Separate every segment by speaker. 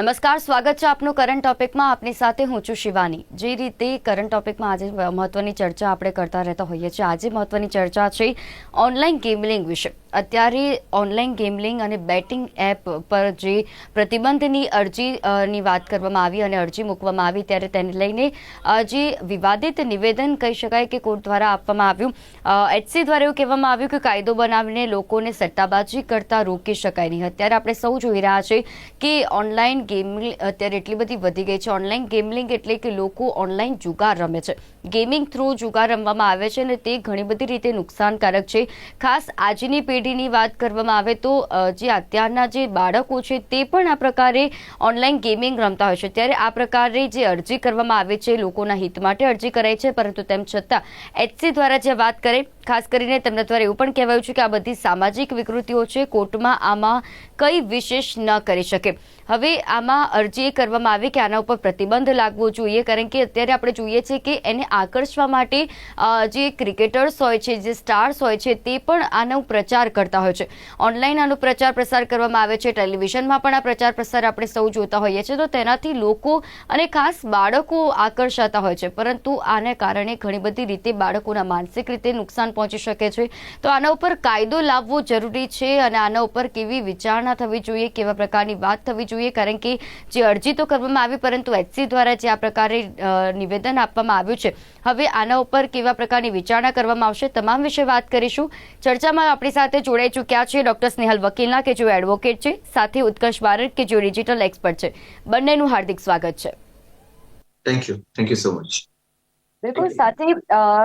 Speaker 1: નમસ્કાર, સ્વાગત છે આપનું કરંટ ટોપિકમાં. આપની સાથે હું છું શિવાની. જે રીતે કરંટ ટોપિકમાં આજે મહત્વની ચર્ચા આપણે કરતા રહેતા હોઈએ છીએ, આજે મહત્વની ચર્ચા છે ઓનલાઈન ગેમલિંગ વિશે. અત્યારે ઓનલાઈન ગેમલિંગ અને બેટિંગ એપ પર જે પ્રતિબંધની અરજીની વાત કરવામાં આવી અને અરજી મૂકવામાં આવી, ત્યારે તેને લઈને જે વિવાદિત નિવેદન કહી શકાય કે કોર્ટ દ્વારા આપવામાં આવ્યું. HC દ્વારા એવું કહેવામાં આવ્યું કે કાયદો બનાવીને લોકોને સટ્ટાબાજી કરતા રોકી શકાય નહીં. અત્યારે આપણે સૌ જોઈ રહ્યા છે કે ઓનલાઈન ગેમિંગ અત્યારે એટલી બધી વધી ગઈ છે. ઓનલાઈન ગેમલિંગ એટલે કે લોકો ઓનલાઈન જુગાર રમે છે, ગેમિંગ થ્રુ જુગાર રમવામાં આવે છે અને તે ઘણી બધી રીતે નુકસાનકારક છે. ખાસ આજની પેઢીની વાત કરવામાં આવે તો જે અત્યારના જે બાળકો છે તે પણ આ પ્રકારે ઓનલાઈન ગેમિંગ રમતા હોય છે. ત્યારે આ પ્રકારે જે અરજી કરવામાં આવે છે, લોકોના હિત માટે અરજી કરાઈ છે, પરંતુ તેમ છતાં HC દ્વારા જે વાત કરે, ખાસ કરીને તેમના દ્વારા એવું પણ કહેવાયું છે કે આ બધી સામાજિક વિકૃતિઓ છે, કોર્ટમાં આમાં કંઈ વિશેષ ન કરી શકે. હવે આમાં અરજી એ કરવામાં આવી કે આના ઉપર પ્રતિબંધ લાગવો જોઈએ, કારણ કે અત્યારે આપણે જોઈએ છીએ કે એને આકર્ષવા માટે જે ક્રિકેટર્સ હોય છે, જે સ્ટાર્સ હોય છે, તે પણ આનો પ્રચાર કરતા હોય છે. ઓનલાઈન આનો પ્રચાર પ્રસાર કરવામાં આવે છે, ટેલિવિઝનમાં પણ આ પ્રચાર પ્રસાર આપણે સૌ જોતા હોઈએ છીએ, તો તેનાથી લોકો અને ખાસ બાળકો આકર્ષાતા હોય છે. પરંતુ આને કારણે ઘણી બધી રીતે બાળકોના માનસિક રીતે નુકસાન પહોંચી શકે છે. તો આના ઉપર કાયદો લાવવો જરૂરી છે અને આના ઉપર કેવી વિચારણા થવી જોઈએ, કેવા પ્રકારની વાત થવી જોઈએ, કારણ કે જે અરજી તો કરવામાં આવી, પરંતુ HC દ્વારા જે આ પ્રકારે નિવેદન આપવામાં આવ્યું છે, હવે આના ઉપર કેવા પ્રકારની વિચારણા કરવામાં આવશે, તમામ વિશે વાત કરીશું. ચર્ચામાં આપણી સાથે જોડાઈ ચૂક્યા છે ડોક્ટર સ્નેહલ વકીલના, કે જેઓ એડવોકેટ છે, સાથે ઉત્કર્ષ બારડ, કે જેઓ ડિજિટલ એક્સપર્ટ છે. બંનેનું હાર્દિક સ્વાગત છે.
Speaker 2: Thank you so much.
Speaker 1: બિલકુલ. સાથે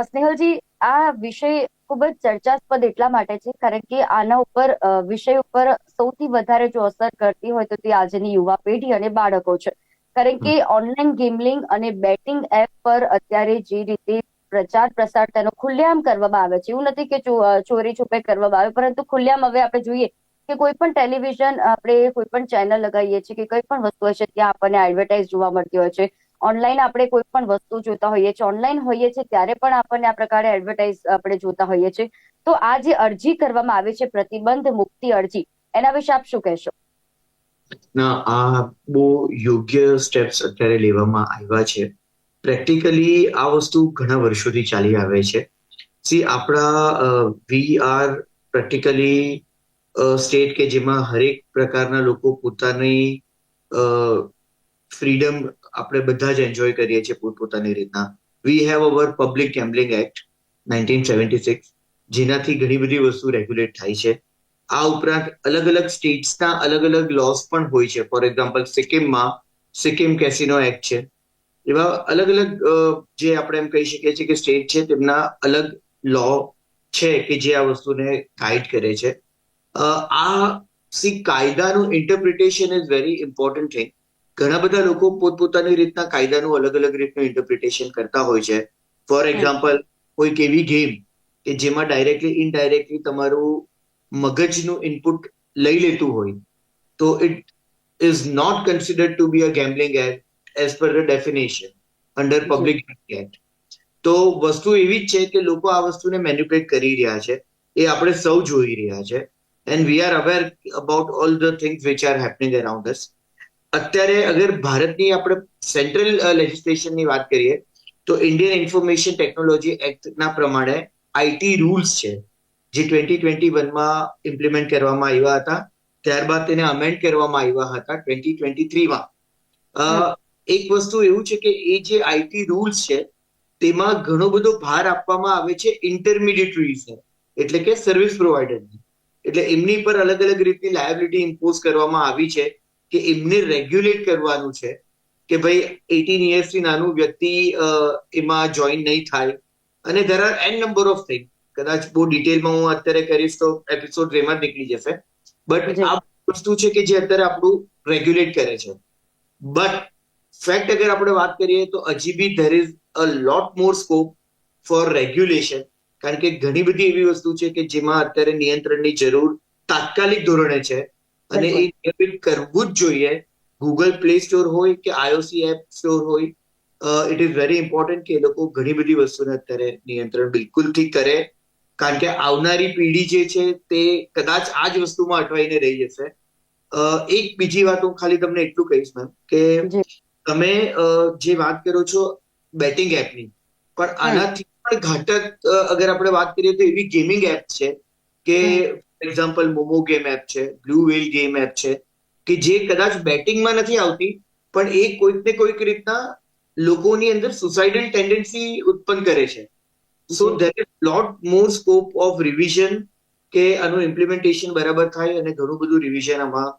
Speaker 1: સ્નેહલજી, આ વિષય ખૂબ જ ચર્ચાસ્પદ એટલા માટે છે કારણ કે આના ઉપર વિષય ઉપર સૌથી વધારે જો અસર કરતી હોય તો તે આજની યુવા પેઢી અને બાળકો છે. કારણ કે ઓનલાઈન ગેમલિંગ અને બેટિંગ એપ પર અત્યારે જે રીતે પ્રચાર પ્રસાર તેનો ખુલ્લેઆમ કરવામાં આવે છે, એવું નથી કે ચોરી છુપે કરવામાં આવે, પરંતુ ખુલ્લેઆમ હવે આપણે જોઈએ કે કોઈ પણ ટેલિવિઝન, આપણે કોઈ પણ ચેનલ લગાવીએ છીએ કે કોઈ પણ વસ્તુ હોય છે, ત્યાં આપણને એડવર્ટાઇઝ જોવા મળતી હોય છે. ઓનલાઈન આપણે કોઈ પણ વસ્તુ જોતા હોઈએ છીએ, ઓનલાઈન હોઈએ છીએ ત્યારે પણ આપણને આ પ્રકારે એડવર્ટાઇઝ આપણે જોતા હોઈએ છીએ. તો આ જે અરજી કરવામાં આવી છે, પ્રતિબંધ મુક્તિ અરજી, એના વિશે આપ શું કહેશો?
Speaker 2: ના, આ બહુ યોગ્ય સ્ટેપ્સ અત્યારે લેવામાં આવ્યા છે. પ્રેક્ટિકલી આ વસ્તુ ઘણા વર્ષોથી ચાલી આવે છે. વી આર પ્રેક્ટિકલી સ્ટેટ કે જેમાં હરેક પ્રકારના લોકો પોતાની ફ્રીડમ આપણે બધા જ એન્જોય કરીએ છીએ પોતપોતાની રીતના. We have our public gambling act 1976, જેનાથી ઘણી બધી વસ્તુ રેગ્યુલેટ થાય છે. આ ઉપરાંત અલગ અલગ સ્ટેટ્સના અલગ અલગ લોસ પણ હોય છે. ફોર એક્ઝામ્પલ, સિક્કિમમાં સિક્કિમ કેસિનો એક્ટ છે. એવા અલગ અલગ જે આપણે એમ કહી શકીએ છીએ કે સ્ટેટ છે, તેમના અલગ લો છે કે જે આ વસ્તુને ગાઈડ કરે છે. કાયદાનું interpretation is very important thing. ઘણા બધા લોકો પોતપોતાની રીતના કાયદાનું અલગ અલગ રીતનું ઇન્ટરપ્રિટેશન કરતા હોય છે. ફોર એક્ઝામ્પલ, કોઈક એવી ગેમ કે જેમાં ડાયરેક્ટલી ઇનડાયરેક્ટલી તમારું મગજનું ઇનપુટ લઈ લેતું હોય, તો it is not considered to be a gambling act as per the definition under public act. તો વસ્તુ એવી જ છે કે લોકો આ વસ્તુને મેન્યુપ્યુલેટ કરી રહ્યા છે, એ આપણે સૌ જોઈ રહ્યા છે. And we are aware about all the things which are happening around us. અત્યારે અગર ભારતની આપણે સેન્ટ્રલ લેજિસ્લેશનની વાત કરીએ તો ઇન્ડિયન ઇન્ફોર્મેશન ટેકનોલોજી એક્ટના પ્રમાણે IT રૂલ્સ છે, જે 2021માં ઇમ્પ્લિમેન્ટ કરવામાં આવ્યા હતા. ત્યારબાદ તેને અમેન્ડ કરવામાં આવ્યા હતા 2023માં. એક વસ્તુ એવું છે કે એ જે IT રૂલ્સ છે તેમાં ઘણો બધો ભાર આપવામાં આવે છે ઇન્ટરમીડિયેટરીઝને, એટલે કે સર્વિસ પ્રોવાઈડરને. એટલે એમની પર અલગ અલગ રીતની લાયબિલિટી ઇમ્પોઝ કરવામાં આવી છે કે એમને રેગ્યુલેટ કરવાનું છે કે ભાઈ 18 યર્સથી નાનું વ્યક્તિ એમાં જોઈન નહીં થાય. અને there are an number of thing. કદાચ બહુ ડિટેલમાં હું અત્યારે કરીશ તો એપિસોડ એમાં જ નીકળી જશે. બટ આ વસ્તુ છે કે જે અત્યારે આપણું રેગ્યુલેટ કરે છે. બટ ફેક્ટ અગર આપણે વાત કરીએ તો હજી બી there is a lot more scope for regulation. કારણ કે ઘણી બધી એવી વસ્તુ છે કે જેમાં અત્યારે નિયંત્રણની જરૂર તાત્કાલિક ધોરણે છે અને એ નિયમિત કરવું જ જોઈએ. ગૂગલ પ્લે સ્ટોર હોય કે IOC એપ સ્ટોર હોય, ઇટ ઇઝ વેરી ઇમ્પોર્ટન્ટ કે એ લોકો ઘણી બધી વસ્તુને અત્યારે નિયંત્રણ બિલકુલથી કરે. કારણ કે આવનારી પેઢી જે છે તે કદાચ આ જ વસ્તુમાં અટવાઈને રહી જશે. એક બીજી વાત હું ખાલી તમને એટલું કહીશ મેમ કે
Speaker 1: જી.
Speaker 2: તમે જે વાત કરો છો બેટિંગ એપની, પણ
Speaker 1: હમ.
Speaker 2: આનાથી પણ ઘાતક અગર આપણે વાત કરીએ તો એવી ગેમિંગ એપ છે કે
Speaker 1: હમ.
Speaker 2: For example Momo game app છે, બ્લુ વેલ ગેમ એપ છે, કે જે કદાચ બેટિંગમાં નથી આવતી પણ એ કોઈક ને કોઈક રીતના લોકોની અંદર સુસાઇડલ ટેન્ડન્સી ઉત્પન્ન કરે છે. સો
Speaker 1: જી.
Speaker 2: There is lot more scope of revision કે આનું ઇમ્પ્લિમેન્ટેશન બરાબર થાય અને ઘણું બધું રિવિઝન આમાં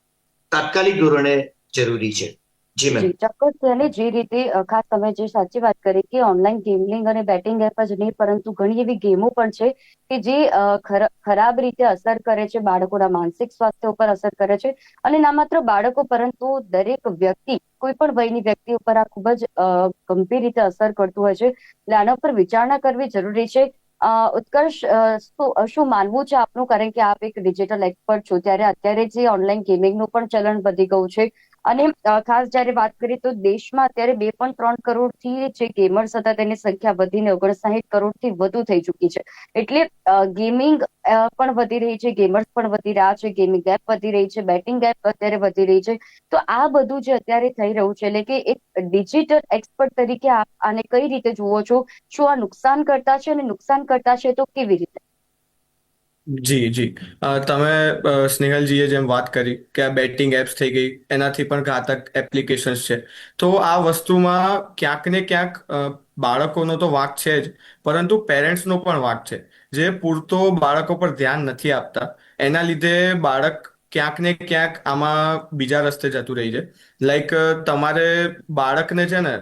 Speaker 2: તાત્કાલિક ધોરણે જરૂરી છે. જી મેમ.
Speaker 1: જી, ચોક્કસ. અને જે રીતે ખાસ તમે જે સાચી વાત કરી કે ઓનલાઈન ગેમિંગ અને બેટિંગ એપ જ નહીં પરંતુ ઘણી એવી ગેમો પણ છે કે જે ખરાબ રીતે અસર કરે છે, બાળકોના માનસિક સ્વાસ્થ્ય ઉપર અસર કરે છે. અને ના માત્ર બાળકો પરંતુ દરેક વ્યક્તિ, કોઈ પણ વયની વ્યક્તિ ઉપર આ ખૂબ જ ગંભીર રીતે અસર કરતું હોય છે. એટલે આના ઉપર વિચારણા કરવી જરૂરી છે. ઉત્કર્ષ, શું માનવું છે આપનું? કારણ કે આપ એક ડિજિટલ એક્સપર્ટ છો, ત્યારે અત્યારે જે ઓનલાઈન ગેમિંગનું પણ ચલણ વધી ગયું છે અને ખાસ જયારે વાત કરીએ તો દેશમાં અત્યારે 2.3 કરોડથી જે ગેમર્સ હતા તેની સંખ્યા વધીને 59 કરોડથી વધુ થઈ ચૂકી છે. એટલે ગેમિંગ પણ વધી રહી છે, ગેમર્સ પણ વધી રહ્યા છે, ગેમિંગ એપ વધી રહી છે, બેટિંગ એપ અત્યારે વધી રહી છે. તો આ બધું જે અત્યારે થઈ રહ્યું છે, એટલે કે એક ડિજિટલ એક્સપર્ટ તરીકે આપ આને કઈ રીતે જુઓ છો? શું આ નુકસાન કરતા છે? અને નુકસાન કરતા છે તો કેવી રીતે?
Speaker 3: જી જી. તમે સ્નેહલજીએ જેમ વાત કરી કે આ બેટિંગ એપ્સ થઈ ગઈ, એનાથી પણ ઘાતક એપ્લિકેશન્સ છે. તો આ વસ્તુમાં ક્યાંક ને ક્યાંક બાળકોનો તો વાંક છે જ, પરંતુ પેરેન્ટ્સનો પણ વાંક છે, જે પૂરતો બાળકો પર ધ્યાન નથી આપતા. એના લીધે બાળક ક્યાંક ને ક્યાંક આમાં બીજા રસ્તે જતું રહી છે. લાઈક તમારે બાળકને છે ને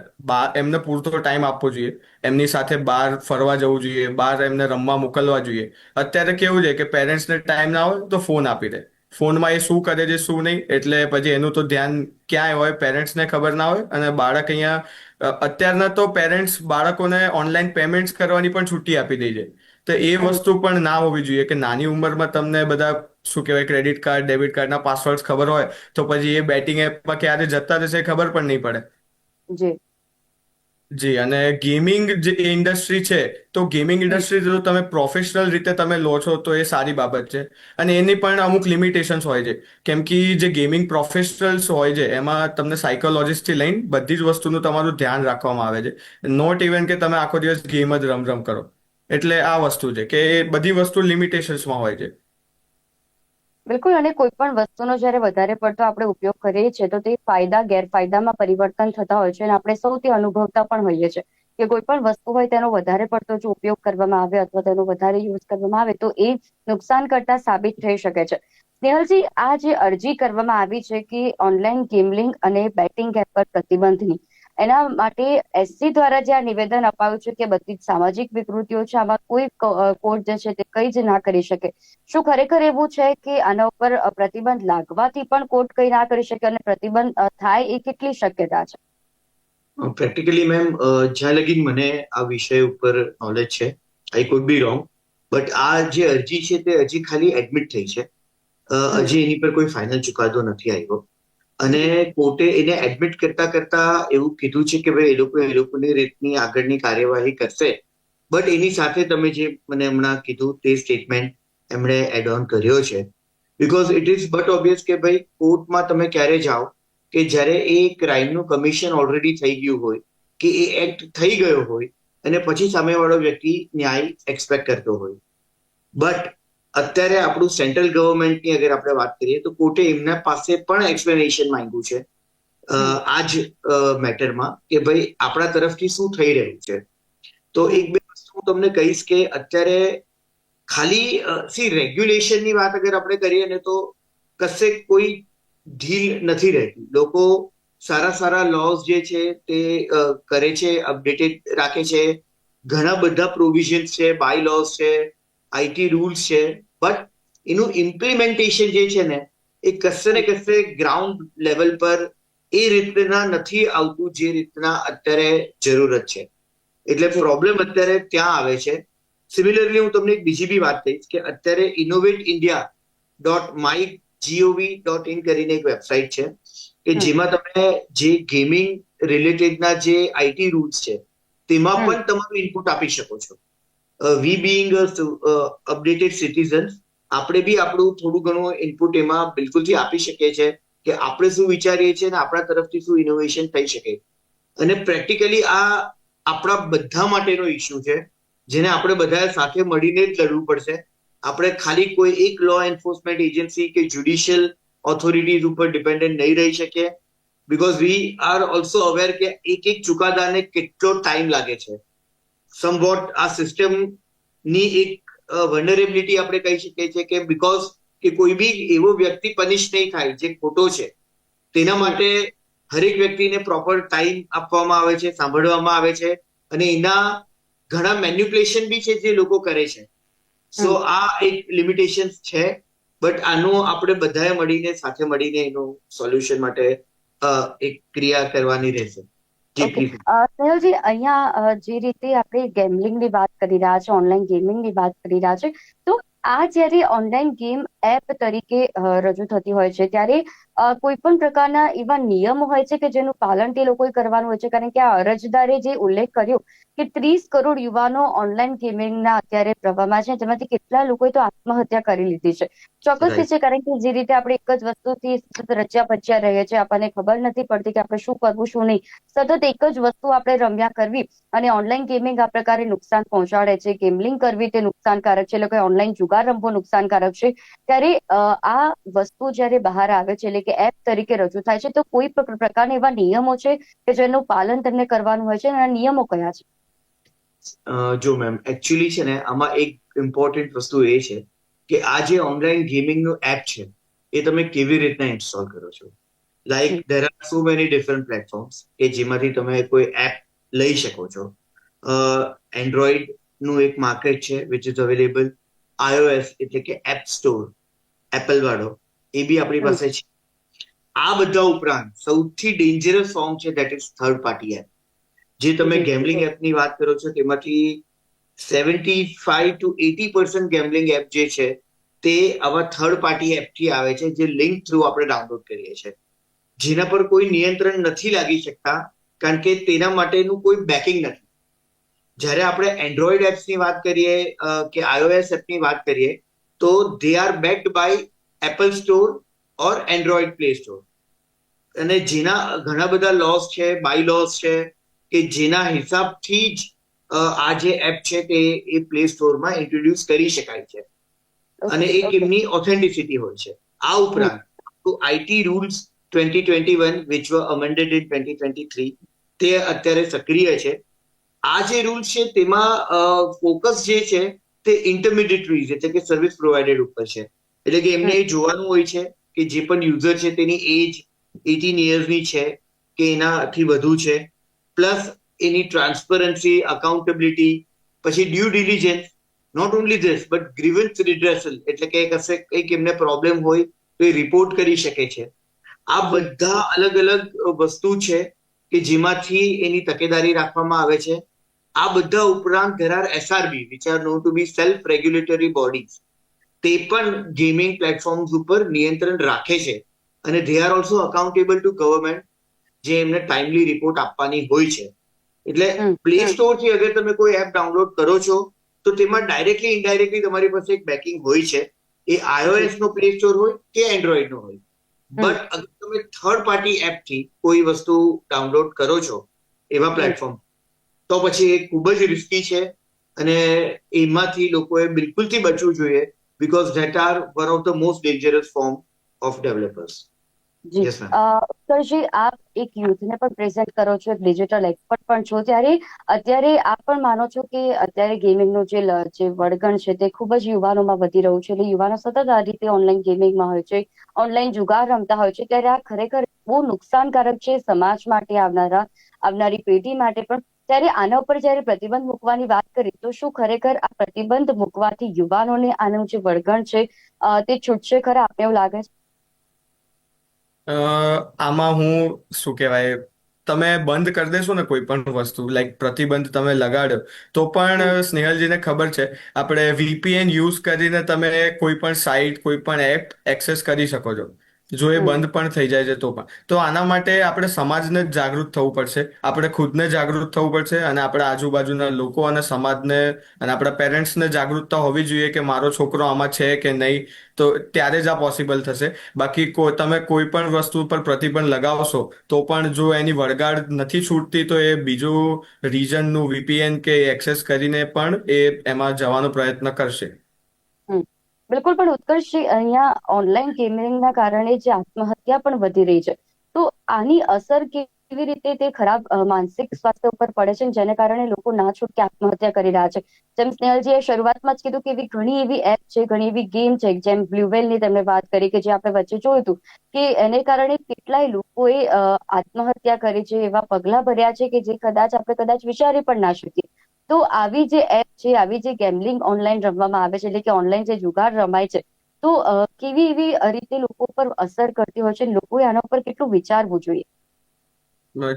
Speaker 3: એમને પૂરતો ટાઈમ આપવો જોઈએ, એમની સાથે બહાર ફરવા જવું જોઈએ, બહાર એમને રમવા મોકલવા જોઈએ. અત્યારે કેવું છે કે પેરેન્ટ્સને ટાઈમ ના હોય તો ફોન આપી દે, ફોનમાં એ શું કરે છે શું નહીં, એટલે પછી એનું તો ધ્યાન ક્યાંય હોય, પેરેન્ટ્સને ખબર ના હોય. અને બાળક અહીંયા અત્યારના તો પેરેન્ટ્સ બાળકોને ઓનલાઈન પેમેન્ટ્સ કરવાની પણ છૂટી આપી દે છે. તો એ વસ્તુ પણ ના હોવી જોઈએ કે નાની ઉંમરમાં તમને બધા શું કહેવાય ક્રેડિટ કાર્ડ, ડેબિટ કાર્ડના પાસવર્ડ ખબર હોય તો પછી એ બેટિંગ એપમાં ક્યારે જતા રહેશે ખબર પણ નહીં પડે.
Speaker 1: જી.
Speaker 3: જી. અને ગેમિંગ જે ઇન્ડસ્ટ્રી છે, તો ગેમિંગ
Speaker 1: હમ.
Speaker 3: ઇન્ડસ્ટ્રી જો તમે પ્રોફેશનલ રીતે તમે લો છો તો એ સારી બાબત છે. અને એની પણ અમુક લિમિટેશન્સ હોય છે, કેમ કે જે ગેમિંગ પ્રોફેશનલ્સ હોય છે એમાં તમને સાયકોલોજીસ્ટથી લઈને બધી જ વસ્તુનું તમારું ધ્યાન રાખવામાં આવે છે. નોટ ઇવન કે તમે આખો દિવસ ગેમ જ રમ કરો. એટલે આ વસ્તુ છે કે એ બધી વસ્તુ લિમિટેશન્સમાં હોય છે.
Speaker 1: બિલકુલ. અને કોઈ પણ વસ્તુનો જયારે વધારે પડતો આપણે ઉપયોગ કરીએ છીએ તો તે ફાયદા ગેરફાયદામાં પરિવર્તન થતા હોય છે. અને આપણે સૌથી અનુભવતા પણ હોઈએ છીએ કે કોઈ પણ વસ્તુ હોય તેનો વધારે પડતો જો ઉપયોગ કરવામાં આવે અથવા તેનો વધારે યુઝ કરવામાં આવે તો એ નુકસાન કરતા સાબિત થઈ શકે છે. સ્નેહલજી, આ જે અરજી કરવામાં આવી છે કે ઓનલાઈન ગેમલિંગ અને બેટિંગ એપ પર પ્રતિબંધની, એના માટે એસસી દ્વારા જે આ નિવેદન અપાયું છે કે બધી જ સામાજિક વિકૃતિઓ છે, આમાં કોઈ કોર્ટ જે છે તે કઈ જ ના કરી શકે. શું ખરેખર એવું છે કે આના ઉપર પ્રતિબંધ લાગવાથી પણ કોર્ટ કઈ ના કરી શકે? અને પ્રતિબંધ થાય એ કેટલી શક્યતા છે?
Speaker 2: પ્રેક્ટિકલી મેમ, જ્યાં લગી મને આ વિષય ઉપર નોલેજ છે, I could B wrong, but આ જે અરજી છે તે હજી ખાલી એડમિટ થઈ છે.
Speaker 1: હમ.
Speaker 2: હજી એની પર કોઈ ફાઇનલ ચુકાદો નથી આવ્યો. અને
Speaker 1: જી.
Speaker 2: કોર્ટે એને એડમિટ કરતા કરતા એવું કીધું છે કે ભાઈ એ લોકોની રીતની આગળની કાર્યવાહી કરશે. બટ એની સાથે તમે જે મને હમણાં કીધું તે સ્ટેટમેન્ટ એમણે એડ ઓન કર્યો છે. Because it is but obvious કે ભાઈ કોર્ટમાં તમે ક્યારે જાઓ કે જ્યારે એ ક્રાઇમનું કમિશન ઓલરેડી થઈ ગયું હોય, કે એ એક્ટ થઈ ગયો હોય અને પછી સામેવાળો વ્યક્તિ ન્યાય એક્સપેક્ટ કરતો હોય. બટ અત્યારે આપણું સેન્ટ્રલ ગવર્મેન્ટની અગર આપણે વાત કરીએ તો કોર્ટે એમના પાસે પણ એક્સપ્લેનેશન માંગ્યું છે
Speaker 1: હમ.
Speaker 2: આ જ મેટરમાં કે ભાઈ આપણા તરફથી શું થઈ રહ્યું છે. તો
Speaker 1: હમ.
Speaker 2: એક બે વસ્તુ હું તમને કહીશ કે અત્યારે ખાલી રેગ્યુલેશનની વાત અગર આપણે કરીએ ને તો કશે કોઈ ઢીલ નથી રહેતી. લોકો સારા સારા લોઝ જે છે તે કરે છે, અપડેટેડ રાખે છે. ઘણા બધા પ્રોવિઝન્સ છે, બાય લોઝ છે, આઈટી રૂલ્સ છે, બટ એનું ઇમ્પ્લિમેન્ટેશન જે છે ને એ કશે ને કશે ગ્રાઉન્ડ લેવલ પર એ રીતના નથી આવતું જે રીતના અત્યારે જરૂરત છે. એટલે
Speaker 1: જી.
Speaker 2: પ્રોબ્લેમ અત્યારે ત્યાં આવે છે. સિમિલરલી હું તમને એક બીજી બી વાત કહીશ કે અત્યારે innovateindia.mygov.in કરીને એક વેબસાઇટ છે કે
Speaker 1: હમ.
Speaker 2: જેમાં તમે જે ગેમિંગ રિલેટેડના જે આઈટી રૂલ્સ છે તેમાં
Speaker 1: હમ.
Speaker 2: પણ તમારું ઇનપુટ આપી શકો છો. વી બિંગ અપડેટેડ સિટીઝન્સ, આપણે બી આપણું થોડું ઘણું ઇનપુટ એમાં બિલકુલથી આપી શકીએ છીએ. કે આપણે શું વિચારીએ છીએ અને આપણા તરફથી શું ઇનોવેશન થઈ શકે. અને પ્રેક્ટિકલી આ આપણા બધા માટેનો ઇસ્યુ છે, જેને આપણે બધા સાથે મળીને જ લડવું પડશે. આપણે ખાલી કોઈ એક લો એન્ફોર્સમેન્ટ એજન્સી કે જ્યુડિશિયલ ઓથોરિટીઝ ઉપર ડિપેન્ડન્ટ નહીં રહી શકીએ, because we are also aware કે એક એક ચુકાદાને કેટલો ટાઈમ લાગે છે. સમવોટ આ સિસ્ટમની એક વલ્નરેબિલિટી આપણે કહી શકીએ છીએ કે બીકોઝ કે કોઈ બી એવો વ્યક્તિ પનિશ નહીં થાય જે ખોટો છે, તેના માટે હરેક વ્યક્તિને પ્રોપર ટાઈમ આપવામાં આવે છે, સાંભળવામાં આવે છે, અને એના ઘણા મેન્યુપ્યુલેશન બી છે જે લોકો કરે છે. સો આ એક લિમિટેશન છે, બટ આનું આપણે બધાએ મળીને સાથે મળીને એનું સોલ્યુશન માટે એક ક્રિયા કરવાની રહેશે. જી
Speaker 1: ઓકે,
Speaker 2: પ્લીઝ.
Speaker 1: સ્નેહલજી, અહીંયા જે રીતે આપણે ગેમલિંગની વાત કરી રહ્યા છે, ઓનલાઈન ગેમિંગની વાત કરી રહ્યા છે, તો આ જ્યારે ઓનલાઈન ગેમ એપ તરીકે રજૂ થતી હોય છે, ત્યારે કોઈ પણ પ્રકારના એવા નિયમો હોય છે કે જેનું પાલન તે લોકોએ કરવાનું હોય છે? કારણ કે આ અરજદારે જે ઉલ્લેખ કર્યો કે 30 કરોડ યુવાનો ઓનલાઈન ગેમિંગના અત્યારે પ્રવાહમાં છે, તેમાંથી કેટલા લોકોએ તો આત્મહત્યા કરી લીધી છે. ચોક્કસથી છે, કારણ કે જે રીતે આપણે એક જ વસ્તુથી સતત રચ્યા પચ્યા રહીએ છીએ, આપણને ખબર નથી પડતી કે આપણે શું કરવું શું નહીં. સતત એક જ વસ્તુ આપણે રમ્યા કરવી, અને ઓનલાઈન ગેમિંગ આ પ્રકારે નુકસાન પહોંચાડે છે, ગેમલિંગ કરવી તે નુકસાનકારક છે, એટલે કે ઓનલાઈન જુગાર રમવો નુકસાનકારક છે. ત્યારે આ વસ્તુ જ્યારે બહાર આવે છે, એટલે કે એપ તરીકે રજૂ થાય છે, તો કોઈ પણ પ્રકારના એવા નિયમો છે કે જેનું પાલન તેમને કરવાનું હોય છે, અને આ નિયમો કયા છે?
Speaker 2: જો મેમ, એકચ્યુઅલી છે ને, આમાં એક ઇમ્પોર્ટન્ટ વસ્તુ એ છે કે આ જે ઓનલાઈન ગેમિંગનું એપ છે એ તમે કેવી રીતના ઇન્સ્ટોલ કરો છો. Like there are so many different platforms કે જેમાંથી તમે કોઈ એપ લઈ શકો છો. એન્ડ્રોઈડ નું એક માર્કેટ છે વિચ ઇઝ અવેલેબલ. iOS એટલે કે એપ સ્ટોર, એપલ વાળો, એ બી આપણી પાસે છે. આ બધા ઉપરાંત સૌથી ડેન્જરસ ફોર્મ છે, that is third party app. જે તમે ગેમલિંગ એપની વાત કરો છો તેમાંથી 75% to 80% ગેમલિંગ એપ જે છે તે આવા થર્ડ પાર્ટી એપથી આવે છે, જે લિંક થ્રુ આપણે ડાઉનલોડ કરીએ છીએ, જેના પર કોઈ નિયંત્રણ નથી લાગી શકતા, કારણ કે તેના માટેનું કોઈ બેકિંગ નથી. જ્યારે આપણે એન્ડ્રોઈડ એપ્સની વાત કરીએ કે iOS એપની વાત કરીએ, તો they are backed by Apple store or Android play store, અને જેના ઘણા બધા લોસ છે, બાય લોસ છે, કે જેના હિસાબથી જ આ જે એપ છે તે એ પ્લે સ્ટોરમાં ઇન્ટ્રોડ્યુસ કરી શકાય છે, અને એક એમની ઓથેન્ટિસિટી હોય છે. આ ઉપરાંત IT rules 2021 which were amended in 2023 તે અત્યારે સક્રિય છે. આ જે રૂલ્સ છે તેમાં ફોકસ જે છે તે ઇન્ટરમીડિયેટરીઝ એટલે કે સર્વિસ પ્રોવાઇડર ઉપર છે. એટલે કે એમને એ જોવાનું હોય છે કે જે પણ યુઝર છે તેની એજ 18 yearsની છે કે એનાથી વધુ છે, પ્લસ એની ટ્રાન્સપરન્સી, અકાઉન્ટેબિલિટી, પછી due diligence. Not only this but grievance redressal એટલે કે કશે કંઈક એમને પ્રોબ્લેમ હોય તો એ રિપોર્ટ કરી શકે છે. આ બધા અલગ અલગ વસ્તુ છે કે જેમાંથી એની તકેદારી રાખવામાં આવે છે. આ બધા ઉપરાંત there are SRB which are known to be self regulatory bodies. તે પણ ગેમિંગ પ્લેટફોર્મ્સ ઉપર નિયંત્રણ રાખે છે, અને they are also accountable to government, જે એમને ટાઈમલી રિપોર્ટ આપવાની હોય છે. એટલે પ્લે સ્ટોર થી અગર તમે કોઈ એપ ડાઉનલોડ કરો છો તો તેમાં ડાયરેક્ટલી ઇનડાયરેક્ટલી તમારી પાસે એક બેકિંગ હોય છે, એ iOS નો પ્લે સ્ટોર હોય કે એન્ડ્રોઈડ નો હોય. બટ અગર તમે થર્ડ પાર્ટી એપ થી કોઈ વસ્તુ ડાઉનલોડ કરો છો એવા પ્લેટફોર્મ, તો પછી એ ખૂબ જ રિસ્કી છે, અને એમાંથી લોકોએ બિલકુલથી બચવું જોઈએ, because that are one of the most dangerous form of developers.
Speaker 1: જી, ઉત્કર્ષજી, આપ એક યુથને પણ પ્રેઝન્ટ કરો છો, એક ડિજિટલ એક્સપર્ટ પણ છો, ત્યારે અત્યારે આપ પણ માનો છો કે અત્યારે ગેમિંગનું જે વળગણ છે તે ખૂબ જ યુવાનોમાં વધી રહ્યું છે, એટલે યુવાનો સતત આ રીતે ઓનલાઈન ગેમિંગમાં હોય છે, ઓનલાઈન જુગાર રમતા હોય છે, ત્યારે આ ખરેખર બહુ નુકસાનકારક છે સમાજ માટે, આવનારી પેઢી માટે પણ. ત્યારે આના ઉપર જયારે પ્રતિબંધ મૂકવાની વાત કરી, તો શું ખરેખર આ પ્રતિબંધ મૂકવાથી યુવાનોને આનું જે વળગણ છે તે છૂટશે ખરા? આપને એવું લાગે છે?
Speaker 3: આમાં હું શું કહેવાય, તમે બંધ કરી દેશો ને કોઈ પણ વસ્તુ, લાઈક પ્રતિબંધ તમે લગાડો તો પણ સ્નેહલજીને ખબર છે, આપણે VPN યુઝ કરીને તમે કોઈ પણ સાઇટ, કોઈ પણ એપ એક્સેસ કરી શકો છો. જો એ
Speaker 1: હમ.
Speaker 3: બંધ પણ થઈ જાય છે તો આના માટે આપણે સમાજને જ જાગૃત થવું પડશે, આપણે ખુદને જાગૃત થવું પડશે, અને આપણા આજુબાજુના લોકો અને સમાજને અને આપણા પેરેન્ટ્સને જાગૃતતા હોવી જોઈએ કે મારો છોકરો આમાં છે કે નહીં. તો ત્યારે જ આ પોસિબલ થશે. બાકી તમે કોઈ પણ વસ્તુ પર પ્રતિબંધ લગાવશો તો પણ જો એની વળગાડ નથી છૂટતી તો એ બીજું રીજનનું VPN કે એક્સેસ કરીને પણ એ એમાં જવાનો પ્રયત્ન કરશે.
Speaker 1: હમ. બિલકુલ, પણ ઉત્કર્ષજી, અહીંયા ઓનલાઈન ગેમિંગના કારણે જે આત્મહત્યા પણ વધી રહી છે, તો આની અસર કેવી રીતે તે ખરાબ માનસિક સ્વાસ્થ્ય ઉપર પડે છે, જેને કારણે લોકો ના છૂટકે આત્મહત્યા કરી રહ્યા છે? જેમ સ્નેહલજીએ શરૂઆતમાં જ કીધું કે એવી ઘણી એવી એપ છે, ઘણી એવી ગેમ છે, જેમ બ્લુવેલની તમે વાત કરી કે જે આપણે વચ્ચે જોયું હતું કે એને કારણે કેટલાય લોકોએ આત્મહત્યા કરી છે, એવા પગલા ભર્યા છે કે જે આપણે કદાચ વિચારી પણ ના શકીએ. તો આવી જે એપ છે, આવી જે ગેમલિંગ ઓનલાઈન રમવામાં આવે છે, એટલે કે ઓનલાઈન જે જુગાર રમાય છે, તો કેવી એવી રીતે લોકો પર અસર કરતી હોય છે, લોકોએ આના પર કેટલું વિચારવું જોઈએ?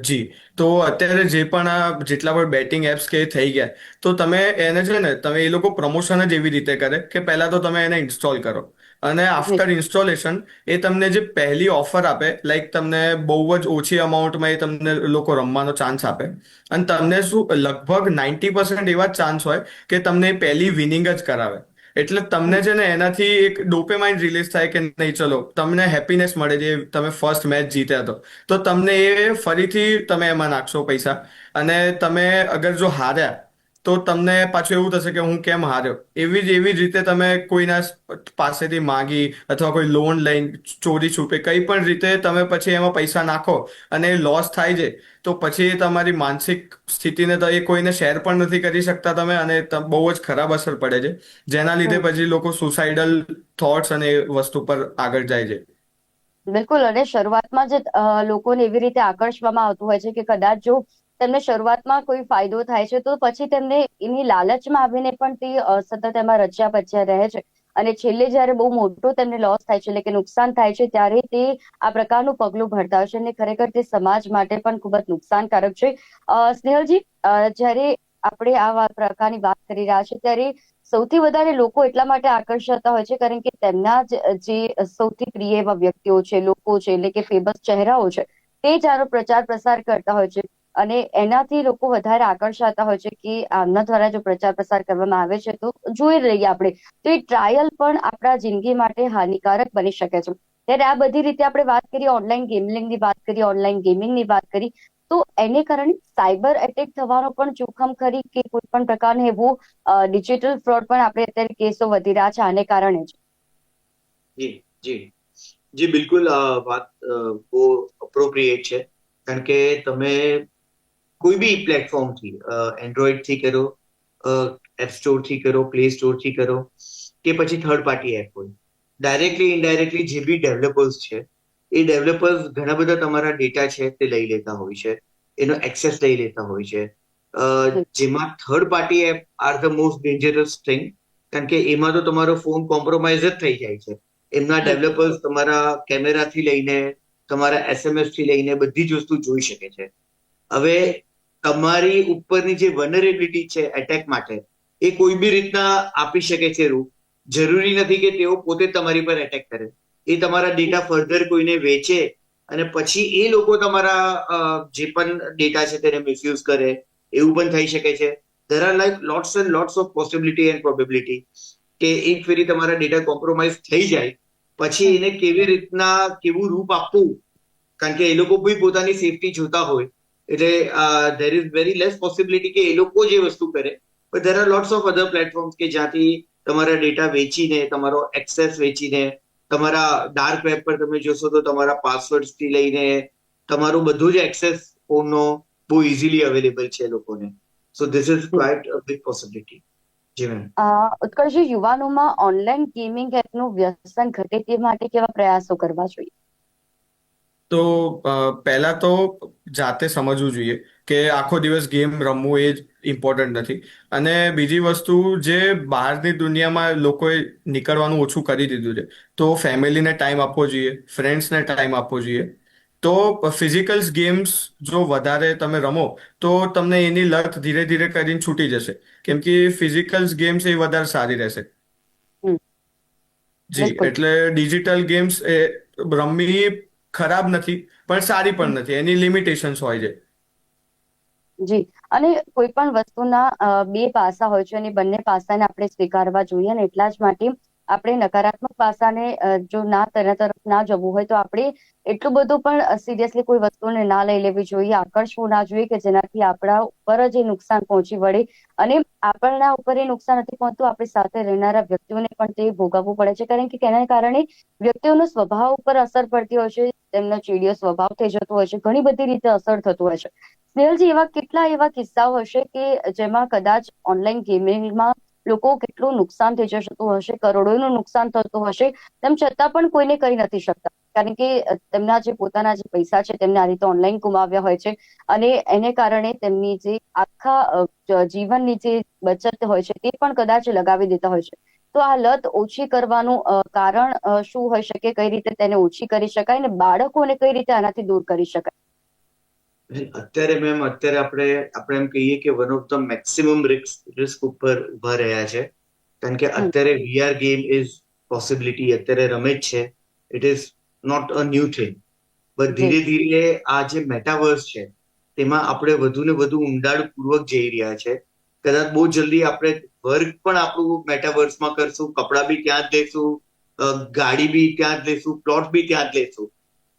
Speaker 3: જી, તો અત્યારે જે પણ આ જેટલા પણ બેટિંગ એપ્સ કે એ થઈ ગયા, તો તમે એને છે ને તમે એ લોકો પ્રમોશન જ એવી રીતે કરે કે પહેલા તો તમે એને ઇન્સ્ટોલ કરો, અને
Speaker 1: જી.
Speaker 3: આફ્ટર ઇન્સ્ટોલેશન એ તમને જે પહેલી ઓફર આપે, લાઈક તમને બહુ જ ઓછી અમાઉન્ટમાં એ તમને લોકો રમવાનો ચાન્સ આપે, અને તમને શું લગભગ 90% એવા જ ચાન્સ હોય કે તમને એ પહેલી વિનિંગ જ કરાવે. એટલે તમને છે ને એનાથી એક ડોપેમાઇન રિલીઝ થાય કે નહીં, ચલો તમને હેપીનેસ મળે છે, તમે ફર્સ્ટ મેચ જીત્યા તો તમને એ ફરીથી તમે એમાં નાખશો પૈસા, અને તમે અગર જો હાર્યા તો તમને પાછું એવું થશે કે હું કેમ હાર્યો. એવી જ રીતે તમે કોઈના પાસેથી માંગી અથવા કોઈ લોન લઈને ચોરી છૂપે કઈ પણ રીતે તમે પછી એમાં પૈસા નાખો અને લોસ થાય છે, તો પછી તમારી માનસિક સ્થિતિને તો એ કોઈને શેર પણ નથી કરી શકતા તમે, અને બહુ જ ખરાબ અસર પડે છે, જેના લીધે પછી લોકો સુસાઇડલ થોટ્સ અને એ વસ્તુ પર આગળ જાય છે.
Speaker 1: બિલકુલ, અને શરૂઆતમાં જ લોકોને એવી રીતે આકર્ષવામાં આવતું હોય છે કે કદાચ જો તેમને શરૂઆતમાં કોઈ ફાયદો થાય છે તો પછી તેમને એની લાલચમાં આવીને પણ તે સતત એમાં રચ્યા પચ્યા રહે છે, અને છેલ્લે જયારે બહુ મોટો તેમને લોસ થાય છે, એટલે કે નુકસાન થાય છે, ત્યારે તે આ પ્રકારનું પગલું ભરતા હોય છે, અને ખરેખર તે સમાજ માટે પણ ખૂબ જ નુકસાનકારક છે. સ્નેહલજી, જ્યારે આપણે આ પ્રકારની વાત કરી રહ્યા છે, ત્યારે સૌથી વધારે લોકો એટલા માટે આકર્ષાતા હોય છે કારણ કે તેમના જે સૌથી પ્રિય એવા વ્યક્તિઓ છે, લોકો છે, એટલે કે ફેમસ ચહેરાઓ છે, તે જ આનો પ્રચાર પ્રસાર કરતા હોય છે, અને એનાથી લોકો વધારે આકર્ષાતા હોય છે કે આમના દ્વારા જો પ્રચાર પ્રસાર કરવામાં આવે છે તો જોઈ લઈએ આપણે, તો એ ટ્રાયલ પણ આપણા જિંદગી માટે હાનિકારક બની શકે છે. ત્યારે આ બધી રીતે આપણે વાત કરી, ઓનલાઈન ગેમિંગની વાત કરી, ઓનલાઈન ગેમિંગની વાત કરી, તો એને કારણે સાયબર એટેક થવાનો પણ જોખમ ખરી કે કોઈ પણ પ્રકારનું એવું ડિજિટલ ફ્રોડ પણ આપણે અત્યારે કેસો વધી રહ્યા છે આને કારણે જ?
Speaker 2: જી જી જી બિલકુલ, વાત બહુ અપ્રોપ્રિએટ છે, કારણ કે તમે કોઈ બી પ્લેટફોર્મથી, એન્ડ્રોઈડ થી કરો, એપ સ્ટોર થી કરો, પ્લે સ્ટોર થી કરો, કે પછી થર્ડ પાર્ટી એપ હોય, ડાયરેક્ટલી ઇનડાયરેક્ટલી જે બી ડેવલપર્સ છે, એ ડેવલપર્સ ઘણા બધા તમારા ડેટા છે તે લઈ લેતા હોય છે, એનો એક્સેસ લઈ લેતા હોય છે. જેમાં third party app are the most dangerous thing, કારણ કે એમાં તો તમારો ફોન કોમ્પ્રોમાઇઝ જ થઈ જાય છે. એમના ડેવલપર્સ તમારા કેમેરાથી લઈને તમારા SMS થી લઈને બધી જ વસ્તુ જોઈ શકે છે. હવે તમારી ઉપરની જે વનરેબિલિટી છે એટેક માટે, એ કોઈ બી રીતના આપી શકે છે રૂપ. જરૂરી નથી કે તેઓ પોતે તમારી પર એટેક કરે, એ તમારા ડેટા ફર્ધર કોઈને વેચે અને પછી એ લોકો તમારા જે પણ ડેટા છે તેને મિસયુઝ કરે, એવું પણ થઈ શકે છે. There are like lots and lots of possibility and probability કે એક ફેરી તમારા ડેટા કોમ્પ્રોમાઇઝ થઈ જાય પછી એને કેવી રીતના કેવું રૂપ આપવું, કારણ કે એ લોકો બી પોતાની સેફટી જોતા હોય, એટલે there is very less possibility કે એ લોકો જે વસ્તુ કરે. But there are lots of other platforms કે જ્યાંથી તમારા ડેટા વેચીને, તમારો એક્સેસ વેચીને, તમારા ડાર્ક વેબ પર તમે જોશો તો તમારા પાસવર્ડ થી લઈને તમારું બધું જ એક્સેસ ફોનનો બહુ ઇઝીલી અવેલેબલ છે લોકોને. So this is quite a big possibility. જી મેમ.
Speaker 1: ઉત્કર્ષજી, યુવાનોમાં ઓનલાઈન ગેમિંગ એપનું વ્યસન ઘટે તે માટે કેવા પ્રયાસો કરવા જોઈએ?
Speaker 3: તો પહેલા તો જાતે સમજવું જોઈએ કે આખો દિવસ ગેમ રમવું એ જ ઇમ્પોર્ટન્ટ નથી. અને બીજી વસ્તુ, જે બહારની દુનિયામાં લોકોએ નીકળવાનું ઓછું કરી દીધું છે, તો ફેમિલીને ટાઈમ આપવો જોઈએ, ફ્રેન્ડ્સને ટાઈમ આપવો જોઈએ. તો ફિઝિકલ ગેમ્સ જો વધારે તમે રમો તો તમને એની લત ધીરે ધીરે કરીને છૂટી જશે, કેમ કે ફિઝિકલ ગેમ્સ એ વધારે સારી રહેશે.
Speaker 1: હમ.
Speaker 3: જી,
Speaker 1: બિલકુલ.
Speaker 3: એટલે ડિજિટલ ગેમ્સ એ રમવી ખરાબ નથી પણ સારી પણ નથી, એની લિમિટેશન્સ હોય છે.
Speaker 1: જી. અને કોઈ પણ વસ્તુના બે પાસા હોય છે અને બંને પાસાને આપણે સ્વીકારવા જોઈએ, અને એટલા જ માટે આપણે નકારાત્મક પાસાને જો તેના તરફ ના જવું હોય તો આપણે એટલું બધું પણ સિરિયસલી કોઈ વસ્તુને ના લઈ લેવી જોઈએ, આકર્ષવું ના જોઈએ કે જેનાથી આપણા ઉપર જ એ નુકસાન પહોંચી વળે. અને આપણા ઉપર એ નુકસાન નથી પહોંચતું, આપણી સાથે રહેનારા વ્યક્તિઓને પણ તે ભોગવવું પડે છે, કારણ કે તેના કારણે વ્યક્તિઓનો સ્વભાવ ઉપર અસર પડતી હોય છે, તેમનો ચીડિયો સ્વભાવ થઈ જતો હોય છે, ઘણી બધી રીતે અસર થતું હોય છે. સ્નેહલજી, કેટલા એવા કિસ્સાઓ હશે કે જેમાં કદાચ ઓનલાઈન ગેમિંગમાં લોકો કેટલું નુકસાન થઈ જતું હશે, કરોડોનું નુકસાન થતું હશે, તેમ છતાં પણ કોઈને કરી નથી શકતા, કારણ કે તેમના જે પોતાના જે પૈસા છે તેમને આ રીતે ઓનલાઈન ગુમાવ્યા હોય છે, અને એને કારણે તેમની જે આખા જીવનની જે બચત હોય છે તે પણ કદાચ લગાવી દેતા હોય છે. તો આ લત ઓછી કરવાનું કારણ શું હોઈ શકે, કઈ રીતે તેને ઓછી કરી શકાય, અને બાળકોને કઈ રીતે આનાથી દૂર કરી શકાય?
Speaker 2: અત્યારે આપણે એમ કહીએ કે one of the maximum risk ઉપર ઉભા રહ્યા છે, કારણ કે અત્યારે VR ગેમ ઇઝ પોસિબિલિટી અત્યારે રમે જ છે. It is not a new thing, but ધીરે ધીરે આ જે મેટાવર્સ છે તેમાં આપણે વધુ ને વધુ ઊંડાણપૂર્વક જઈ રહ્યા છે. કદાચ બહુ જલ્દી આપણે વર્ક પણ આપણું મેટાવર્સમાં કરશું, કપડાં બી ત્યાં જ લેશું, ગાડી બી ત્યાં જ લેશું, પ્લોટ બી ત્યાં જ લેશું.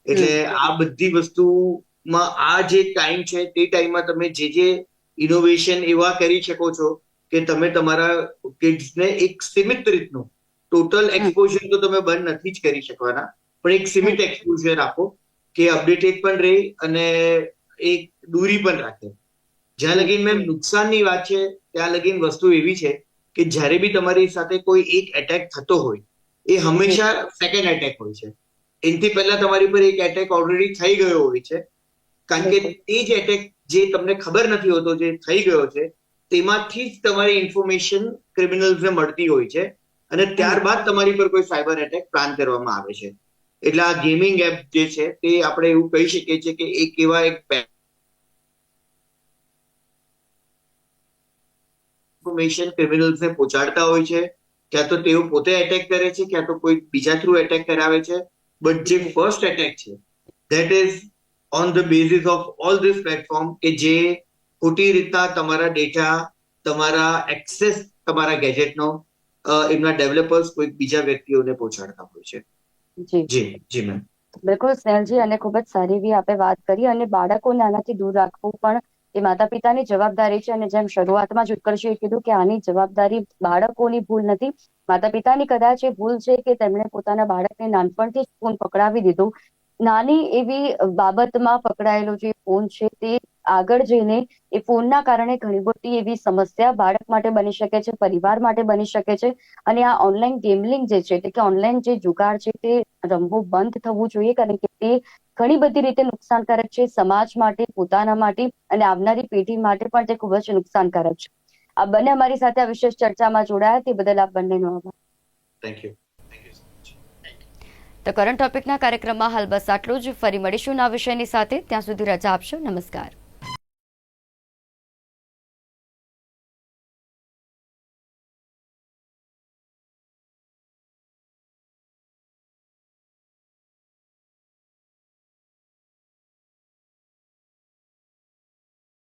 Speaker 2: એટલે આ બધી વસ્તુમાં આ જે ટાઈમ છે તે ટાઈમમાં તમે જે ઇનોવેશન એવા કરી શકો છો કે તમે તમારા કિડ્સને એક સીમિત રીતનું, ટોટલ એક્સપોઝર તો તમે બંધ નથી જ કરી શકવાના, પણ એક સીમિત એક્સપોઝર આપો કે અપડેટેડ પણ રહે અને એક દૂરી પણ રાખે. જ્યાં લગીન મેમ નુકસાનની વાત છે ત્યાં લગીન વસ્તુ એવી છે કે જ્યારે બી તમારી સાથે કોઈ એક એટેક થતો હોય એ હંમેશા સેકન્ડ એટેક હોય છે. એનાથી પહેલા તમારી પર એક એટેક ઓલરેડી થઈ ગયો હોય છે, કારણ કે તે જ એટેક જે તમને ખબર નથી હોતો જે થઈ ગયો છે તેમાંથી જ તમારી ઇન્ફોર્મેશન ક્રિમિનલ્સને મળતી હોય છે, અને ત્યારબાદ તમારી પર કોઈ સાયબર એટેક પ્લાન કરવામાં આવે છે. એટલે આ ગેમિંગ એપ જે છે તે આપણે એવું કહી શકીએ છીએ કે એક એવા ઇન્ફોર્મેશન ક્રિમિનલ્સને પહોંચાડતા હોય છે, ક્યાં તો તેઓ પોતે એટેક કરે છે, ક્યાં તો કોઈ બીજા થ્રુ એટેક કરાવે છે. બટ જે ફર્સ્ટ એટેક છે that is on the basis of all this platform કે જે ખોટી રીતના તમારા ડેટા, તમારા એક્સેસ, તમારા ગેજેટનો એમના ડેવલપર્સ કોઈ બીજા વ્યક્તિઓને પહોંચાડતા હોય છે. જી મેમ.
Speaker 1: બિલકુલ સ્નેહલજી, અને ખૂબ જ સારી એવી આપણે વાત કરી, અને બાળકોને આનાથી દૂર રાખવું પણ એ માતા પિતાની જવાબદારી છે. અને જેમ શરૂઆતમાં જ ઉત્કર્ષે કીધું કે આની જવાબદારી બાળકોની ભૂલ નથી, માતા પિતાની કદાચ એ ભૂલ છે કે તેમણે પોતાના બાળકને નાનપણથી જ ફોન પકડાવી દીધો. નાની એવી બાબતમાં પકડાયેલો જે ફોન છે તે આગળ જઈને એ ફોનના કારણે ઘણી બધી એવી સમસ્યા બાળક માટે બની શકે છે, પરિવાર માટે બની શકે છે. અને આ ઓનલાઈન ગેમલિંગ જે છે, એટલે કે ઓનલાઈન જે જુગાર છે તે રમવું બંધ થવું જોઈએ, કારણ કે તે ઘણી બધી રીતે નુકસાનકારક છે, સમાજ માટે, પોતાના માટે, અને આવનારી પેઢી માટે પણ તે ખૂબ જ નુકસાનકારક છે. આ બંને અમારી સાથે આ વિશેષ ચર્ચામાં જોડાયા તે બદલ આપ બંનેનો આભાર.
Speaker 2: Thank you.
Speaker 1: તો કરંટ ટોપિકના કાર્યક્રમમાં હાલ બસ આટલું જ. ફરી મળીશું નવા વિષયની સાથે. ત્યાં સુધી રજા આપશો. નમસ્કાર.